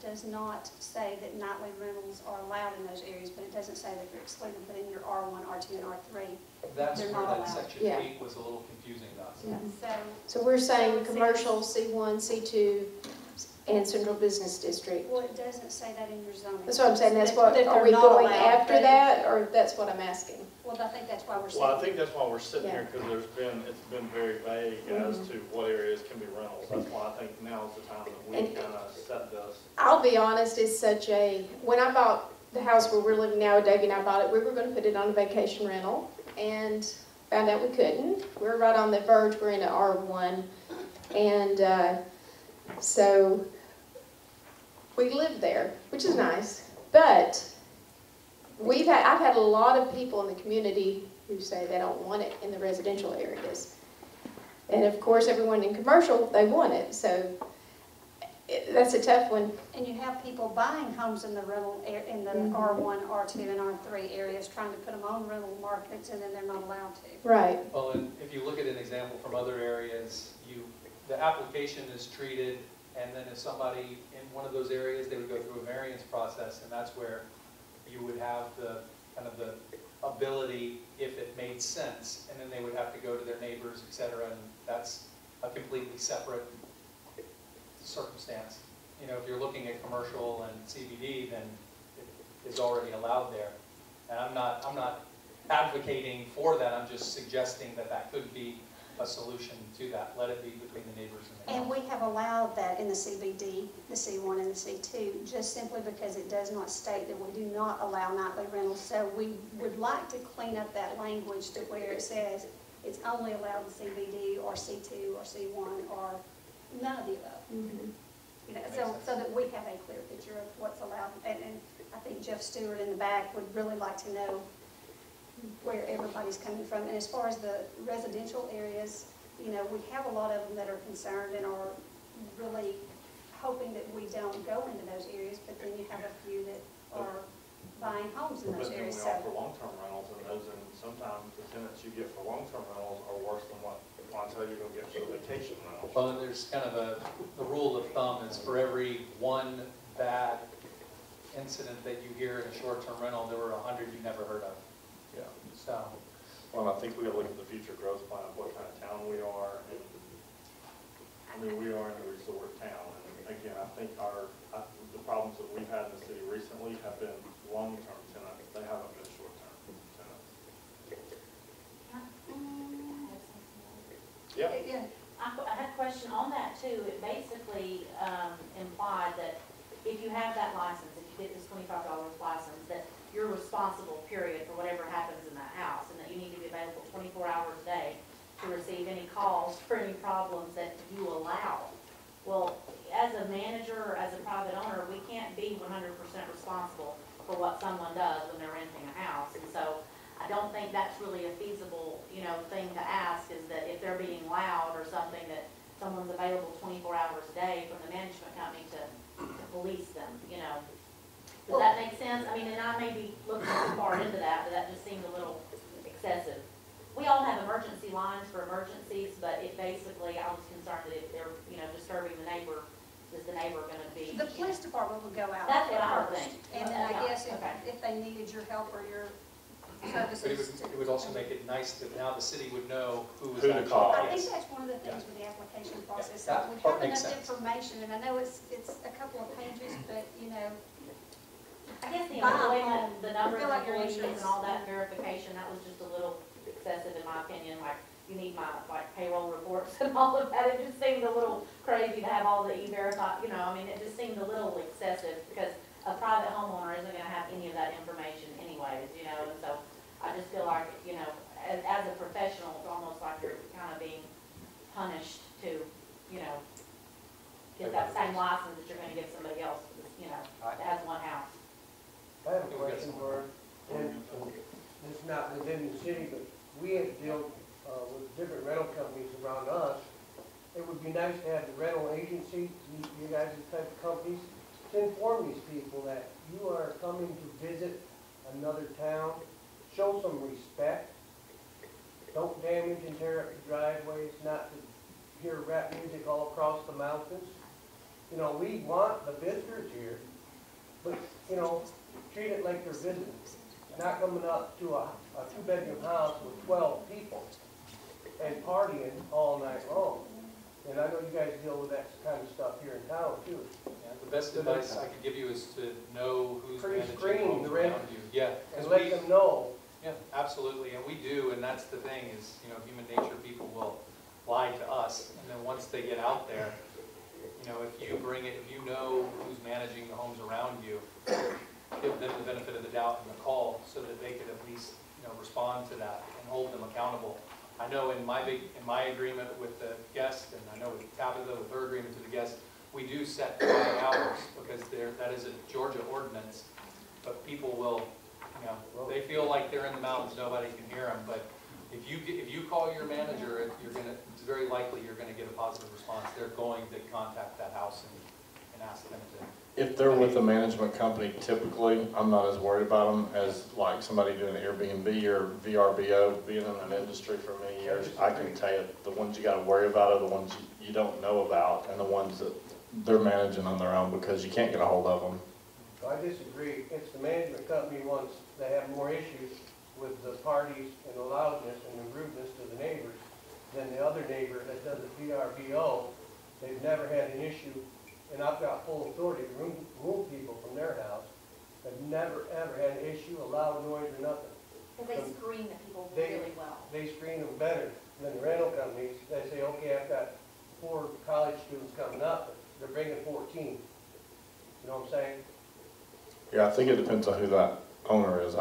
S1: does not say that nightly rentals are allowed in those areas, but it doesn't say that they're excluded, but in your R1, R2, and R3.
S9: That's
S1: They're
S9: where
S1: not
S9: that
S1: allowed.
S9: section
S2: Yeah.
S9: 8 was a little confusing to us.
S2: Yeah.
S1: So,
S2: So we're
S1: So
S2: saying
S1: it says-
S2: commercial, C1, C2, and central business district.
S1: well, it doesn't say that in your zoning.
S2: That's what I'm saying, that's
S1: That-
S2: what,
S1: that
S2: are
S1: they're
S2: we
S1: not
S2: going
S1: allowed,
S2: after
S1: but-
S2: that, or that's what I'm asking?
S1: Well, I think that's why we're saying.
S3: Well, I think that's why we're sitting
S2: Yeah.
S3: here, because it's been very vague as to what areas can be rentals. That's why I think now is the time that we
S2: And-
S3: kind of set this.
S2: I'll be honest, it's such a, when I bought the house where we're living now, Davey and I bought it, we were gonna put it on a vacation rental, and found out we couldn't. We're right on the verge, we're in an R1, and so we lived there, which is nice, but I've had a lot of people in the community who say they don't want it in the residential areas. And of course, everyone in commercial, they want it, so that's a tough one.
S1: And you have people buying homes in the rental, in the R1, R2, and R3 areas, trying to put them on rental markets, and then they're not allowed to.
S2: Right.
S9: Well, and if you look at an example from other areas, the application is treated, and then if somebody in one of those areas, they would go through a variance process, and that's where you would have the, kind of the ability, if it made sense, and then they would have to go to their neighbors, et cetera, and that's a completely separate circumstance. You know, if you're looking at commercial and CBD, then it is already allowed there. And I'm not advocating for that, I'm just suggesting that that could be a solution to that. Let it be between the neighbors and the
S1: And we have allowed that in the CBD, the C1 and the C2, just simply because it does not state that we do not allow nightly rentals. So we would like to clean up that language to where it says it's only allowed in CBD or C2 or C1 or none of the above. You know, so that we have a clear picture of what's allowed. And I think Jeff Stewart in the back would really like to know where everybody's coming from. And as far as the residential areas, you know, we have a lot of them that are concerned and are really hoping that we don't go into those areas, but then you have a few that are buying homes in those
S3: But then we
S1: areas.
S3: offer long-term rentals, and those, and sometimes the tenants you get for long-term rentals are worse than what clientele you're going to get for the vacation rentals.
S9: Well, there's kind of the rule of thumb is for every one bad incident that you hear in a short-term rental, there were 100 you never heard of.
S3: Yeah.
S9: So,
S3: Well, I think we got to look at the future growth plan of what kind of town we are, and I mean, we are in a resort town, and again, I think the problems that we've had in the city recently have been long-term tenants, they haven't been short-term tenants. Yeah.
S1: Yeah.
S10: I I had a question on that too. It basically implied that if you have that license, if you get this $25 license, that you're responsible, period, for whatever happens in that house, and that you need to be available 24 hours a day to receive any calls for any problems that you allow. Well, as a manager or as a private owner, we can't be 100% responsible for what someone does when they're renting a house. And so I don't think that's really a feasible, thing to ask, is that if they're being loud or something, that someone's available 24 hours a day from the management company to police them, Does that make sense? I mean, and I may be looking too far into that, but that just seemed a little excessive. We all have emergency lines for emergencies, but it basically, I was concerned that if they're, disturbing the neighbor, is the neighbor gonna be?
S1: The police department would go out
S10: That's what I would
S1: first,
S10: think.
S1: and then I
S10: Yeah,
S1: guess
S10: okay.
S1: if they needed your help or your
S9: But
S1: services.
S9: it would also make it nice that now the city would know who was
S3: Who to
S9: actually.
S3: call.
S1: I
S9: Yes.
S1: think that's one of the things with the application process,
S9: that
S1: that we
S9: part
S1: have
S9: makes
S1: enough
S9: sense.
S1: information, and I know it's a couple of pages, but,
S10: I guess the
S1: Buy
S10: employment, the number
S1: Fill
S10: of
S1: out your
S10: employees
S1: insurance.
S10: and all that verification, that was just a little excessive in my opinion. Like, you need my, payroll reports and all of that. It just seemed a little crazy to have all the e-verify, it just seemed a little excessive because a private homeowner isn't gonna have any of that information anyways, and so I just feel like, as a professional, it's almost like you're kind of being punished to, get that same license that you're gonna give somebody else, that has one house.
S11: I have a question for, and it's not within the city, but we have dealt with different rental companies around us. It would be nice to have the rental agency, you guys type of companies, to inform these people that you are coming to visit another town. Show some respect. Don't damage and tear up the driveways, not to hear rap music all across the mountains. We want the visitors here, but, treat it like they're visiting. Not coming up to a two-bedroom house with 12 people and partying all night long. And I know you guys deal with that kind of stuff here in town too.
S9: Yeah, the best advice I could give you is to know who's managing the
S11: Pre-screen
S9: homes
S11: the
S9: around
S11: rent
S9: you. Yeah. 'cause
S11: And let
S9: we-
S11: them know.
S9: Yeah, absolutely, and we do, and that's the thing is, human nature, people will lie to us, and then once they get out there, if you bring it, if you know who's managing the homes around you, give them the benefit of the doubt in the call so that they could at least, respond to that and hold them accountable. I know in my agreement with the guest, and I know with Tabitha, with her agreement to the guest, we do set 5 hours because that is a Georgia ordinance, but people will, they feel like they're in the mountains, nobody can hear them, but if you call your manager, it's very likely you're gonna get a positive response. They're going to contact that house and ask them to.
S3: If they're with a management company, typically, I'm not as worried about them as like somebody doing Airbnb or VRBO, being in an industry for many years. I can tell you, the ones you gotta worry about are the ones you don't know about and the ones that they're managing on their own because you can't get a hold of them.
S11: I disagree. It's the management company ones that have more issues with the parties and the loudness and the rudeness to the neighbors than the other neighbor that does the VRBO. They've never had an issue, and I've got full authority to remove people from their house. I've never, ever had an issue, a loud noise or nothing.
S10: Because they screen the people
S11: They-
S10: really well.
S11: They screen them better than the rental companies. They say, okay, I've got 4 college students coming up, but they're bringing 14. You know what I'm saying?
S3: Yeah, I think it depends on who that owner is, who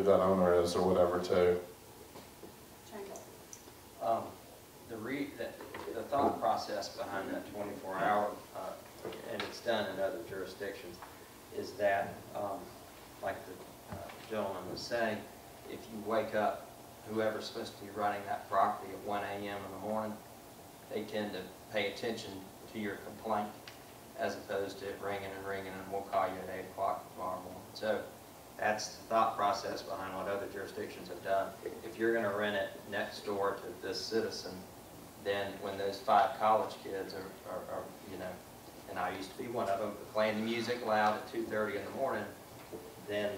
S3: that owner is or whatever too.
S7: The thought process behind that 24-hour, and it's done in other jurisdictions, is that, like the gentleman was saying, if you wake up, whoever's supposed to be running that property at 1 a.m. in the morning, they tend to pay attention to your complaint as opposed to it ringing and we'll call you at 8 o'clock tomorrow morning. So that's the thought process behind what other jurisdictions have done. If you're going to rent it next door to this citizen, then when those 5 college kids are and I used to be one of them, playing the music loud at 2:30 in the morning, then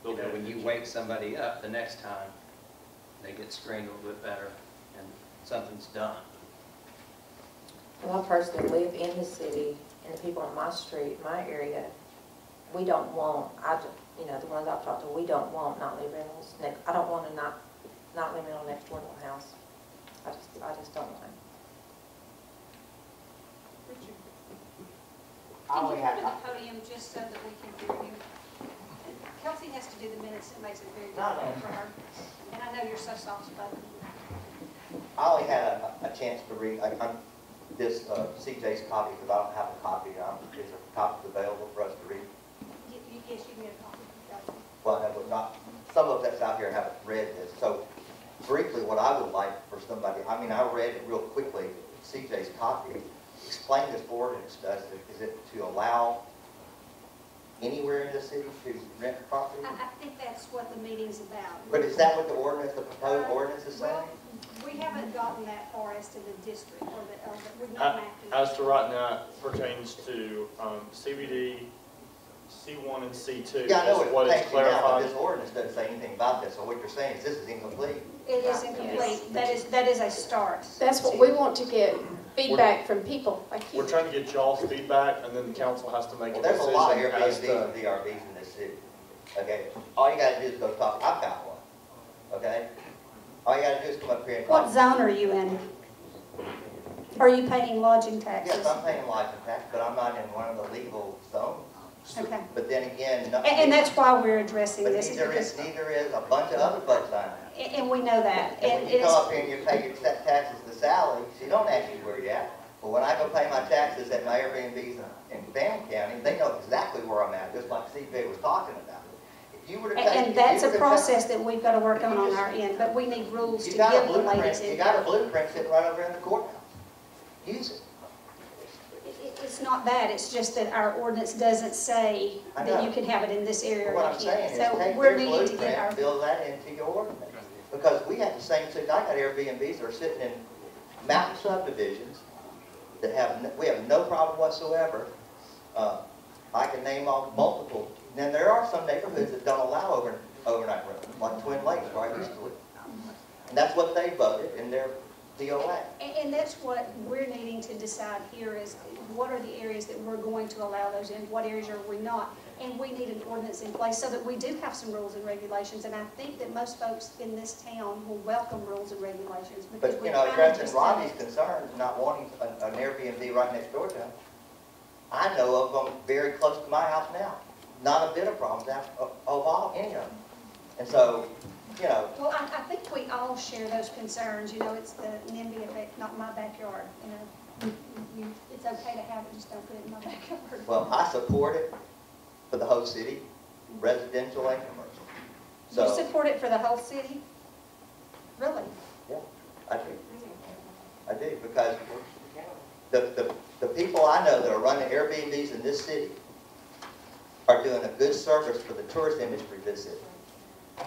S7: when you wake somebody up the next time, they get screened a little bit better and something's done.
S12: Well, I personally live in the city, and the people on my street, my area, we don't want, the ones I've talked to, we don't want nightly rentals. I don't want a nightly rental next door to my house. I just don't want it.
S1: Can
S5: only
S1: you
S5: have,
S1: come to the podium just so that we can hear you? Kelsey has to do the minutes, it makes it very
S5: No, no.
S1: difficult for her. And I know you're so soft-spoken.
S5: I only had a chance to read, this CJ's copy, because I don't have a copy. Is there copies available for us to read?
S1: Yes, you can get a copy from Kelsey.
S5: Well, I would not, some of that's out here haven't read this. So briefly, what I would like for somebody, I mean, I read it real quickly, CJ's copy. Explain this ordinance does. Is it to allow anywhere in the city to rent property?
S1: I think that's what the meeting's about.
S5: But is that what the ordinance, the proposed ordinance is saying?
S1: Well, we haven't gotten that far as to the district, or we've not mapped it.
S3: As to right now, it pertains to CBD, C1 and C2.
S5: Yeah, I know
S3: is what
S5: it
S3: is
S5: takes you now, but
S3: clarified.
S5: this ordinance doesn't say anything about this. So what you're saying is this is incomplete.
S1: It is incomplete. That is a start.
S2: That's what we want to get feedback from people like you.
S3: We're trying to get y'all's feedback, and then the council has to make
S5: Well,
S3: a
S5: there's a lot of
S3: decision as
S5: Airbnbs
S3: to.
S5: and VRBs in this city. Okay? All you gotta do is go talk. I've got one. Okay? All you gotta do is come up here and
S1: What
S5: talk.
S1: zone are you in? Are you paying lodging taxes?
S5: Yes, I'm paying license tax, but I'm not in one of the legal zones.
S1: Okay.
S5: But then again, no,
S1: And that's why we're addressing
S5: but
S1: this.
S5: neither is a bunch of other folks on it.
S1: And we know that.
S5: And
S1: And
S5: when you
S1: it's,
S5: come up here and you pay your taxes to Sally, she don't ask you where you're at. But when I go pay my taxes at my Airbnbs in Fannin County, they know exactly where I'm at, just like CJ was talking about. If you were to take.
S1: and that's a process that we've got to work on our end, but we need rules to
S5: You
S1: give
S5: got a
S1: the ladies
S5: blueprint,
S1: in.
S5: you got a blueprint sitting right over in the courthouse. Use it.
S1: It's not that, it's just that our ordinance doesn't say
S5: I
S1: that
S5: know.
S1: you can have it in this area or
S5: What
S1: you
S5: I'm saying
S1: can't.
S5: is
S1: So
S5: take
S1: we're
S5: their
S1: needing to get
S5: blueprint,
S1: our,
S5: build that into your ordinance. Because we have the same, I got Airbnbs that are sitting in mountain subdivisions that we have no problem whatsoever. I can name off multiple. Then there are some neighborhoods that don't allow overnight rentals, like Twin Lakes where I used to live. And that's what they voted in their DOA.
S1: and that's what we're needing to decide here is what are the areas that we're going to allow those in, what areas are we not? And we need an ordinance in place so that we do have some rules and regulations. And I think that most folks in this town will welcome rules and regulations because
S5: But,
S1: we
S5: you know,
S1: kind of
S5: addressing
S1: just
S5: Rodney's concerns, not wanting an Airbnb right next door to him, I know of them very close to my house now. Not a bit of problems of all, any of them. And so, you know,
S1: Well, I think we all share those concerns, you know, it's the NIMBY effect, not my backyard, you know. It's okay to have it, just don't put it in my backyard.
S5: well, I support it for the whole city, residential and commercial.
S1: You
S5: So,
S1: support it for the whole city? Really?
S5: yeah, I do. I do, because the people I know that are running Airbnbs in this city are doing a good service for the tourist industry this city.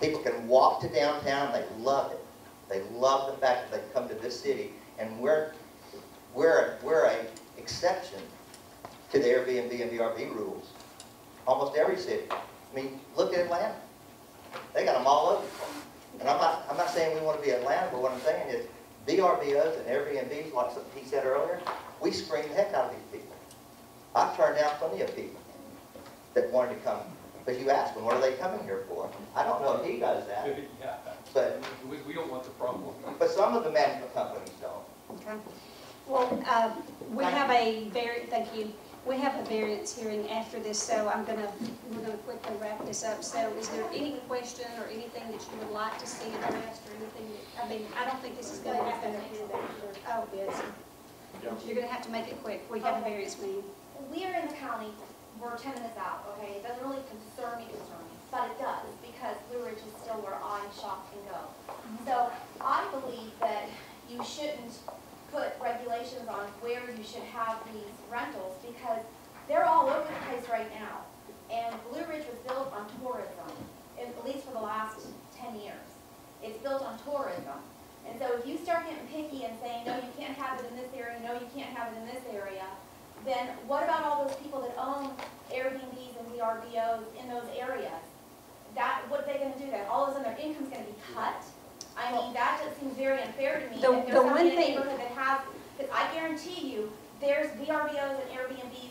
S5: People can walk to downtown, they love it. They love the fact that they come to this city, and we're a exception to the Airbnb and VRB rules. Almost every city. I mean, look at Atlanta. They got them all over. And I'm not saying we want to be Atlanta, but what I'm saying is VRBOs and Airbnbs, like he said earlier, we screen the heck out of these people. I've turned down plenty of people that wanted to come, because you ask them, what are they coming here for? I don't know if he does that,
S9: Yeah,
S5: but
S9: we don't want the problem.
S5: some of the management companies don't.
S1: Okay. Well, we have thank you. We have a variance hearing after this, so we're gonna quickly wrap this up. So is there any question or anything that you would like to see addressed or anything that, I mean, I don't think this is gonna happen. Oh, yes.
S3: Yeah.
S1: You're gonna have to make it quick. We have a variance meeting.
S13: We are in the county, we're 10 minutes out, okay? It doesn't really concern me, but it does, because Blue Ridge is still where I shop and go. So I believe that you shouldn't put regulations on where you should have these rentals, because they're all over the place right now. And Blue Ridge was built on tourism, at least for the last 10 years. It's built on tourism. And so if you start getting picky and saying, no, you can't have it in this area, no, you can't have it in this area, then what about all those people that own Airbnbs and VRBOs in those areas? What are they going to do then? All of a sudden their income's going to be cut? I mean, that just seems very unfair to me.
S1: The
S13: If there's somebody in a
S1: one thing-
S13: neighborhood that has, because I guarantee you, there's VRBOs and Airbnbs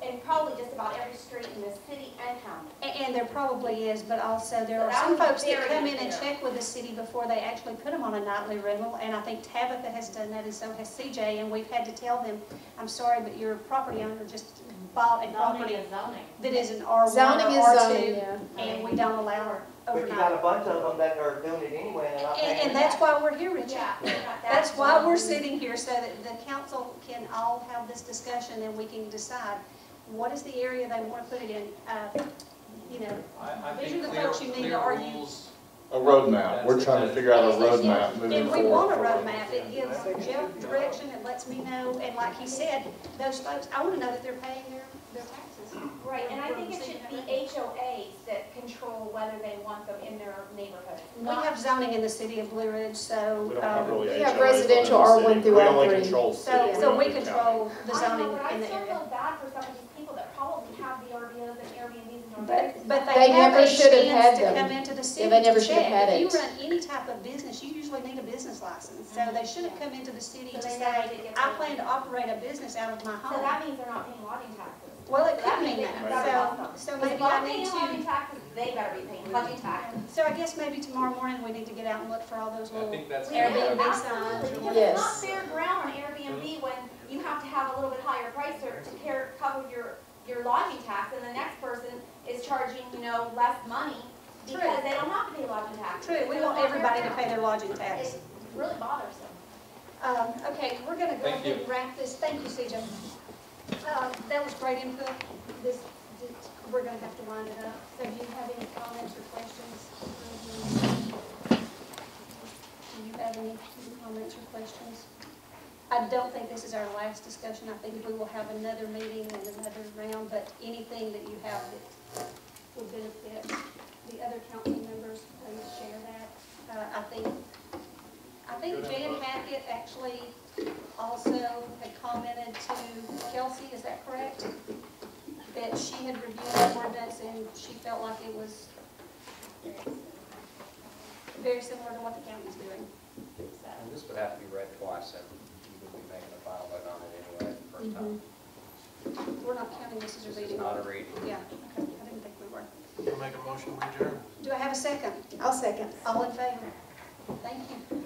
S13: in probably just about every street in this city and county.
S1: And there probably is, but also there
S13: So
S1: are
S13: that
S1: some
S13: would be
S1: folks that
S13: very
S1: come in and
S13: unfair.
S1: check with the city before they actually put them on a nightly rental, and I think Tabitha has done that, and so has CJ, and we've had to tell them, I'm sorry, but your property owner just bought a
S10: Zoning
S1: property
S10: is zoning.
S1: that is an R1
S2: Zoning
S1: or
S2: is zoning,
S1: R2,
S2: yeah.
S1: and we don't allow it
S5: But you got a
S1: overnight.
S5: bunch of them that are doing it anyway, and they're not paying.
S1: And that's why we're here, Richard.
S13: Yeah.
S1: That's why we're sitting here, so that the council can all have this discussion and we can decide what is the area they want to put it in. You know,
S9: I
S1: these
S9: think
S1: are the
S9: clear,
S1: folks you need to
S9: clear
S1: argue.
S9: rules.
S14: A roadmap, we're trying to figure out a roadmap moving
S1: and
S14: forward.
S1: we want a roadmap, it gives Jeff direction, it lets me know, and like he said, those folks, I want to know that they're paying their taxes.
S13: Right, and I think it should be HOAs that control whether they want them in their neighborhood.
S1: We have zoning in the city of Blue Ridge, so,
S3: We don't have really
S2: We have
S3: HOAs
S2: residential
S3: within the
S2: R1
S3: city.
S2: through
S3: We only
S2: R3.
S3: control city.
S1: so we
S3: don't do
S1: control the
S13: I
S1: zoning
S13: know, but I
S1: in the
S13: still
S1: area.
S13: feel bad for some of these people that probably have the RVOs and Airbnbs in their
S1: But
S13: neighborhoods.
S1: they have
S2: never
S1: a
S2: should have
S1: chance
S2: had
S1: to
S2: them.
S1: come into the city
S2: they never
S1: to
S2: should have
S1: check.
S2: had
S1: If you
S2: it.
S1: run any type of business, you usually need a business license. So they shouldn't come into the city
S13: So
S1: to
S13: they never
S1: say,
S13: did get
S1: I
S13: that.
S1: plan to operate a business out of my
S13: So
S1: home.
S13: that means they're not paying lodging taxes.
S1: Well, it
S13: So that
S1: could mean
S13: means
S1: that.
S13: they better not come.
S1: So
S13: Because
S1: maybe
S13: if I'm
S1: I need
S13: paying lodging
S1: to,
S13: taxes, they better be paying lodging taxes.
S1: so I guess maybe tomorrow morning we need to get out and look for all those
S9: I
S1: little
S9: think that's.
S13: We do,
S1: Airbnb
S13: absolutely,
S1: signs or
S13: because
S1: whatever.
S13: it's not
S2: Yes.
S13: fair ground on Airbnb when you have to have a little bit higher price to cover your lodging tax, and the next person is charging, less money because
S1: True.
S13: they don't have to pay lodging tax.
S1: True, we want everybody to pay their lodging tax.
S13: It's really bothersome.
S1: Okay, we're gonna go
S9: Thank
S1: ahead and wrap this. Thank you, CJ. That was great input. We're gonna have to wind it up. So do you have any comments or questions? Do you have any comments or questions? I don't think this is our last discussion. I think we will have another meeting and another round, but anything that you have that would benefit the other council members, please share that. I think Jan Hackett actually also had commented to Kelsey, is that correct? That she had reviewed the ordinance and she felt like it was very similar to what the county's doing. So,
S7: And this would have to be read twice, and you would be making a final vote on it anyway, the first time.
S1: we're not counting this as a
S7: This is
S1: reading.
S7: not a reading.
S1: Yeah, okay, I didn't think we were.
S4: I'll make a motion, we adjourn.
S1: Do I have a second?
S2: I'll second.
S1: All in favor? Thank you.